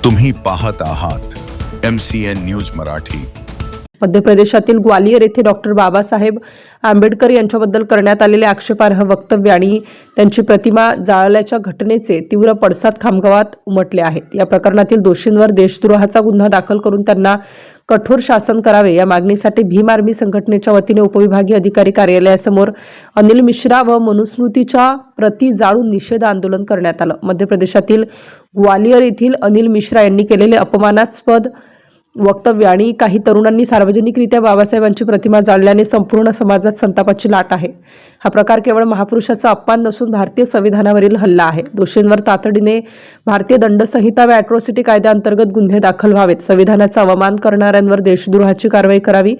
तुम्ही पाहत आहात MCN न्यूज मराठी। मध्य प्रदेशातील ग्वालियर येथे डॉक्टर बाबासाहेब आंबेडकर यांच्याबद्दल करण्यात आलेले आक्षेपार्ह वक्तव्य आणि त्यांची प्रतिमा जाळल्याच्या घटनेचे तीव्र पडसाद खामगावात उमटले आहेत। या प्रकरणातील दोषींवर देशद्रोहाचा गुन्हा दाखल करून त्यांना कठोर शासन करावे या मागणीसाठी भीम आर्मी संघटनेच्या वतीने उपविभागीय अधिकारी कार्यालयासमोर अनिल मिश्रा व मनुस्मृतीच्या प्रती जाळून निषेध आंदोलन करण्यात आलं। मध्य प्रदेशातील ग्वालियर येथील अनिल मिश्रा यांनी केलेले अपमानास्पद वक्तव्य आणि काही तरुणांनी सार्वजनिकरित्या बाबासाहेबांची प्रतिमा जाळल्याने संपूर्ण समाजात संतापाची लाट आहे। हा प्रकार केवळ महापुरुषाचा अपमान नसून भारतीय संविधानावरील हल्ला आहे। दोषींवर तातडीने भारतीय दंडसंहिता व अॅट्रॉसिटी कायद्याअंतर्गत गुन्हे दाखल व्हावेत। संविधानाचा अवमान करणाऱ्यांवर देशद्रोहाची कारवाई करावी।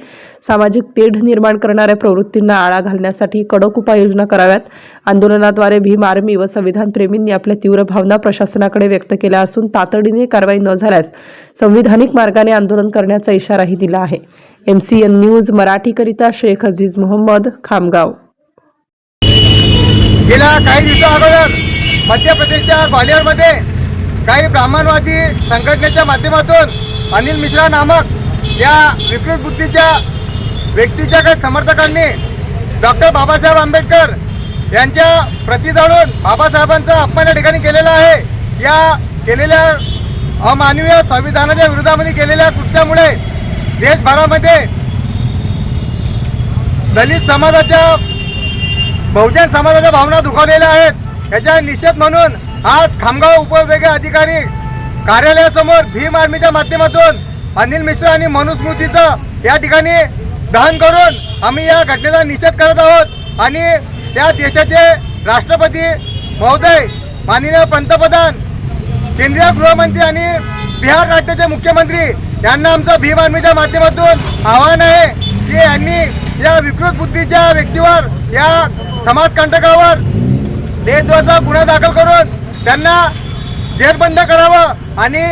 सामाजिक तेढ निर्माण करणाऱ्या प्रवृत्तींना आळा घालण्यासाठी कडक उपाययोजना कराव्यात। आंदोलनाद्वारे भीम आर्मी व संविधान प्रेमींनी आपल्या तीव्र भावना प्रशासनाकडे व्यक्त केल्या असून तातडीने कारवाई न झाल्यास संविधानिक मार्गाने आंदोलन करण्याचा इशाराही दिला आहे। MCN न्यूज मराठीकरिता शेख अजीज मोहम्मद, खामगाव। गेल्या काही दिवसाअगोदर मध्य प्रदेशच्या ग्वालियरमध्ये काही ब्राह्मणवादी संघटनेच्या माध्यमातून अनिल मिश्रा नामक या विकृत बुद्धीच्या व्यक्तीच्या काही समर्थकांनी डॉक्टर बाबासाहेब आंबेडकर यांच्या प्रती जाळून बाबासाहेबांचा अपमान या ठिकाणी केलेला आहे। या केलेल्या अमानवीय संविधानाच्या विरोधामध्ये केलेल्या कृत्यामुळे देशभरामध्ये दलित समाजाच्या बहुजन समाजाच्या भावना दुखावलेल्या आहेत। याचा निषेध म्हणून आज खामगाव उपविभागीय अधिकारी कार्यालयासमोर भीम आर्मीच्या माध्यमातून अनिल मिश्रा आणि मनुस्मृतीचं या ठिकाणी दहन करून आम्ही या घटनेचा निषेध करत आहोत आणि या देशाचे राष्ट्रपती महोदय, माननीय पंतप्रधान, केंद्रीय गृहमंत्री आणि बिहार राज्याचे मुख्यमंत्री यांना आमचं भीम आर्मीच्या माध्यमातून आव्हान आहे की यांनी या विकृत बुद्धीच्या व्यक्तीवर, या समाजकंटकावर देशद्रोहाचा गुन्हा दाखल करून त्यांना जेरबंद करावं आणि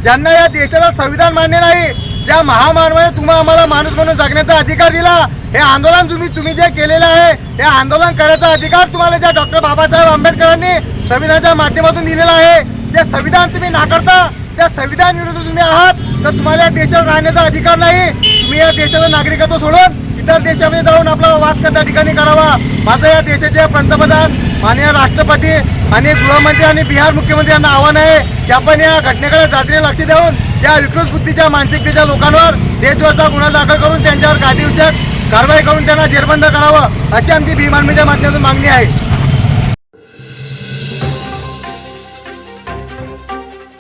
ज्यांना या देशाला संविधान मान्य नाही, ज्या महामानवाने तुम्हा आम्हाला माणूस म्हणून जगण्याचा अधिकार दिला, हे आंदोलन तुम्ही जे केलेलं आहे हे आंदोलन करायचा अधिकार तुम्हाला ज्या डॉक्टर बाबासाहेब आंबेडकरांनी संविधानाच्या माध्यमातून दिलेला आहे, ते संविधान तुम्ही नाकारता, त्या संविधान विरुद्ध तुम्ही आहात, तर तुम्हाला या देशात राहण्याचा अधिकार नाही। तुम्ही या देशाचं नागरिकत्व सोडून इतर देशामध्ये जाऊन आपला वास त्या ठिकाणी करावा। माझं या देशाचे पंतप्रधान, माननीय राष्ट्रपती आणि गृहमंत्री आणि बिहार मुख्यमंत्री यांना आव्हान आहे की आपण या घटनेकडे जातीने लक्ष देऊन या विकृत बुद्धीच्या मानसिकतेच्या लोकांवर देशद्रोहाचा गुन्हा दाखल करून त्यांच्यावर कायदेविषयक कारवाई करून त्यांना जेरबंद करावं, अशी आमची भीम आर्मीच्या माध्यमातून मागणी आहे।